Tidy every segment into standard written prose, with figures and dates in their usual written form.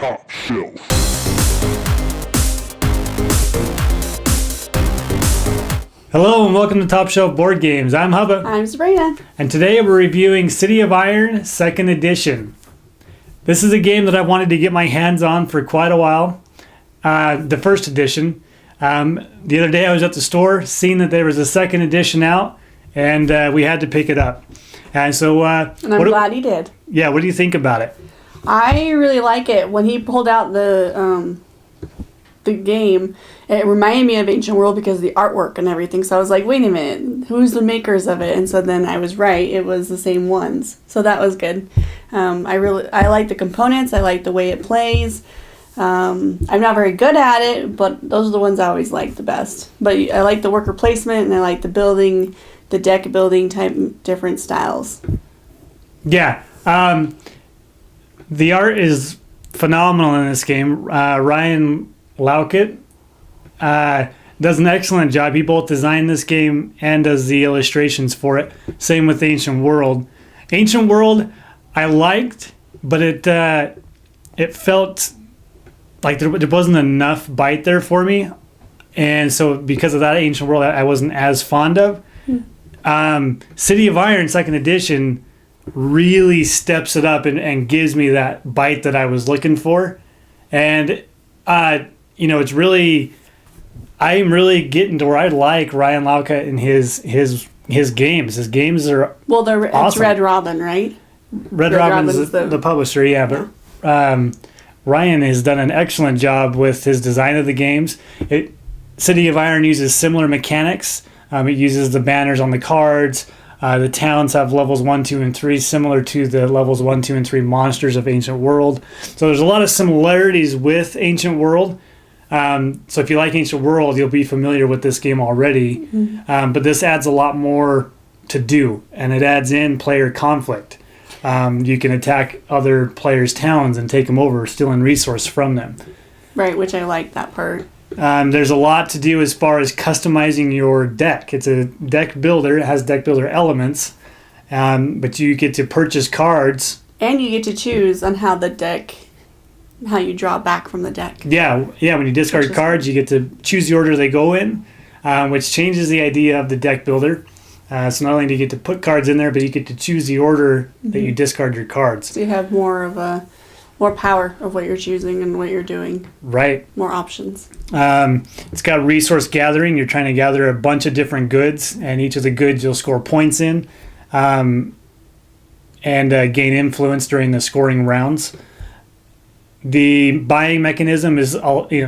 Top Shelf. Hello and welcome to Top Shelf Board Games. I'm Hubba. I'm Sabrina. And today we're reviewing City of Iron 2nd Edition. This is a game that I've wanted to get my hands on for quite a while. The first edition. The other day I was at the store, seeing that there was a 2nd edition out, and we had to pick it up. And so, And I'm glad he did. Yeah, what do you think about it? I really like it. When he pulled out the game, it reminded me of Ancient World because of the artwork and everything. So I was like, wait a minute, who's the makers of it? And so then I was right. It was the same ones. So that was good. I like the components. I like the way it plays. I'm not very good at it, but those are the ones I always like the best. But I like the worker placement, and I like the building, the deck building type, different styles. Yeah. The art is phenomenal in this game. Ryan Laukat does an excellent job. He both designed this game and does the illustrations for it. Same with Ancient World. Ancient World I liked, but it felt like there wasn't enough bite there for me. And so because of that, Ancient World I wasn't as fond of. City of Iron 2nd Edition really steps it up and gives me that bite that I was looking for. And it's really, I am really getting to where I like Ryan Laukat and his games. His games are It's awesome. Red Robin, right? Red Robin is the publisher, yeah. But Ryan has done an excellent job with his design of the games. City of Iron uses similar mechanics. It uses the banners on the cards. The towns have levels 1, 2, and 3, similar to the levels 1, 2, and 3 monsters of Ancient World. So there's a lot of similarities with Ancient World. So if you like Ancient World, you'll be familiar with this game already. Mm-hmm. But this adds a lot more to do, and it adds in player conflict. You can attack other players' towns and take them over, stealing resource from them. Right, which I like that part. There's a lot to do as far as customizing your deck. It's a deck builder. It has deck builder elements, but you get to purchase cards. And you get to choose on how you draw back from the deck. Yeah. When you discard cards, you get to choose the order they go in, which changes the idea of the deck builder. So not only do you get to put cards in there, but you get to choose the order that you discard your cards. So you have more power of what you're choosing and what you're doing. Right. More options. It's got resource gathering. You're trying to gather a bunch of different goods, and each of the goods you'll score points in, and gain influence during the scoring rounds. The buying mechanism is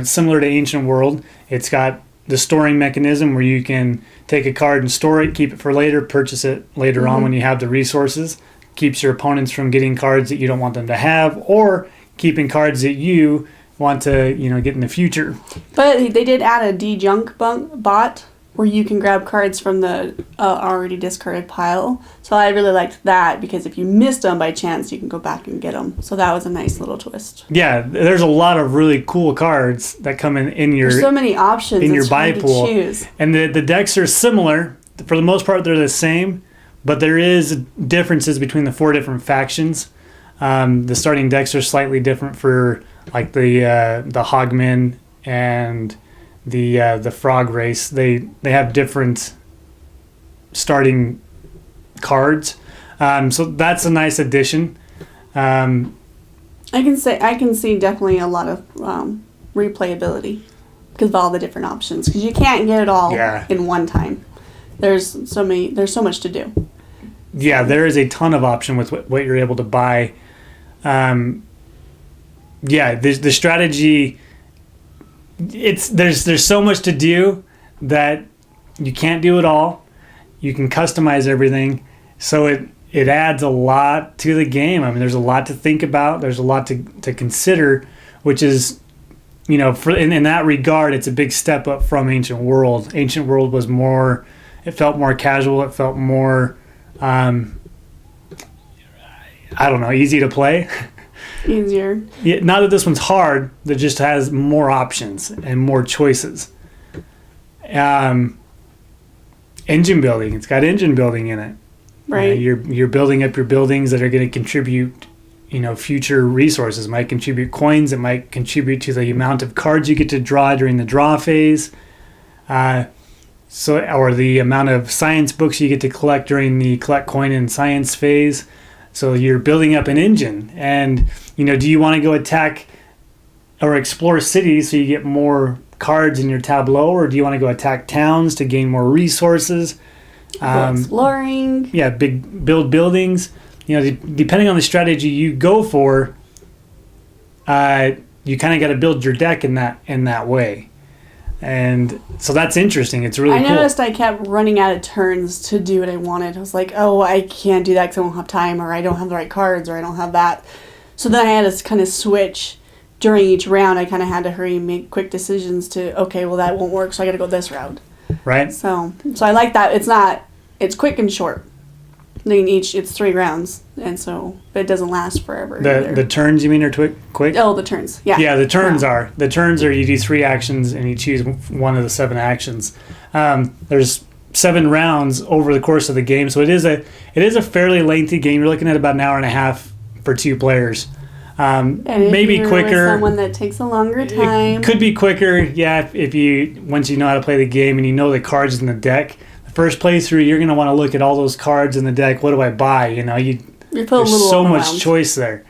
similar to Ancient World. It's got the storing mechanism where you can take a card and store it, keep it for later, purchase it later on when you have the resources. Keeps your opponents from getting cards that you don't want them to have, or keeping cards that you want to get in the future. But they did add a de-junk bot where you can grab cards from the already discarded pile. So I really liked that because if you missed them by chance, you can go back and get them. So that was a nice little twist. Yeah, there's a lot of really cool cards that come in your. There's so many options in your buy pool, to choose. And the decks are similar for the most part. They're the same. But there is differences between the 4 different factions. The starting decks are slightly different for like the Hogmen and the Frog race. They have different starting cards. So that's a nice addition. I can see definitely a lot of replayability because of all the different options. Because you can't get it all in one time. There's so much to do. Yeah, there is a ton of option with what you're able to buy. The strategy. There's so much to do that you can't do it all. You can customize everything, so it adds a lot to the game. I mean, there's a lot to think about. There's a lot to consider, which is, in that regard, it's a big step up from Ancient World. Ancient World was more. It felt more casual. It felt more. Easy to play. Easier. Yeah, not that this one's hard, that just has more options and more choices. Engine building. It's got engine building in it. Right. You're building up your buildings that are going to contribute future resources. It might contribute coins. It might contribute to the amount of cards you get to draw during the draw phase. Or the amount of science books you get to collect during the collect coin and science phase. So you're building up an engine. And, do you want to go attack or explore cities so you get more cards in your tableau, or do you want to go attack towns to gain more resources? Exploring. Yeah, build buildings. Depending on the strategy you go for, you kind of got to build your deck in that way. And so that's interesting. It's really cool. I noticed I kept running out of turns to do what I wanted. I was like, oh, I can't do that because I won't have time, or I don't have the right cards, or I don't have that. So then I had to kind of switch during each round. I kind of had to hurry and make quick decisions to, okay, well, that won't work, so I got to go this route. Right. So I like that. It's quick and short. It's 3 rounds, and so but it doesn't last forever. The turns you mean are quick? Oh, the turns. Yeah. Yeah, the turns are. The turns are you do 3 actions and you choose one of the 7 actions. There's 7 rounds over the course of the game, so it is a fairly lengthy game. You're looking at about an hour and a half for 2 players. And maybe if quicker. With someone that takes a longer time. It could be quicker. Yeah, if you once you know how to play the game and you know the cards in the deck. First playthrough, you're going to want to look at all those cards in the deck. What do I buy? There's so much choice there.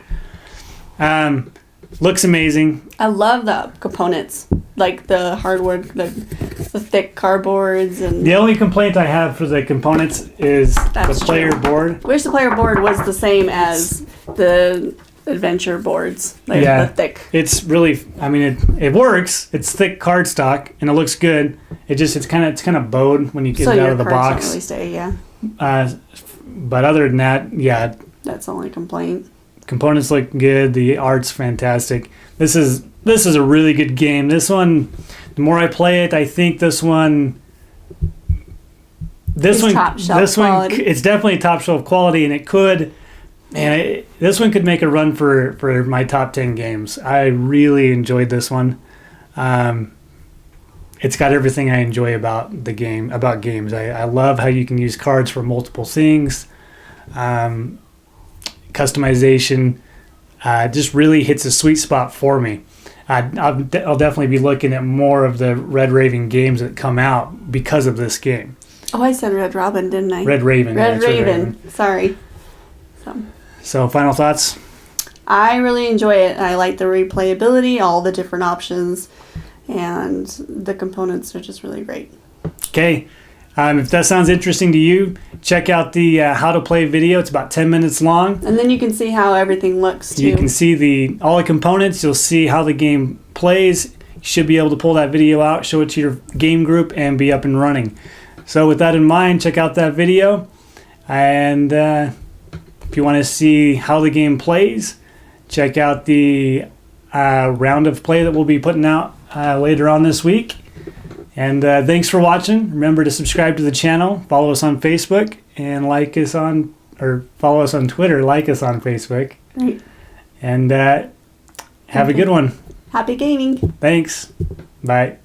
Looks amazing. I love the components, like the hardwood, the thick cardboards, and the only complaint I have for the components is the player board. I wish the player board was the same as the adventure boards, the thick. It's really, it works. It's thick cardstock and it looks good. It's kind of bowed when you get it out of the box. Don't really stay, yeah. But other than that, yeah. That's the only complaint. Components look good. The art's fantastic. This is a really good game. This one, the more I play it, I think this one. Top shelf quality. It's definitely top shelf quality, and it could. And this one could make a run for my top 10 games. I really enjoyed this one. It's got everything I enjoy about the game, about games. I love how you can use cards for multiple things. Customization just really hits a sweet spot for me. I'll definitely be looking at more of the Red Raven games that come out because of this game. Oh, I said Red Robin, didn't I? Red Raven. Red Raven. Sorry. So, final thoughts? I really enjoy it. I like the replayability, all the different options, and the components are just really great. Okay. If that sounds interesting to you, check out the how to play video. It's about 10 minutes long. And then you can see how everything looks, too. You can see all the components. You'll see how the game plays. You should be able to pull that video out, show it to your game group, and be up and running. So with that in mind, check out that video. And if you want to see how the game plays, check out the round of play that we'll be putting out later on this week. And thanks for watching. Remember to subscribe to the channel, follow us on Facebook, and follow us on Twitter, like us on Facebook. Right. And have a good one. Happy gaming. Thanks. Bye.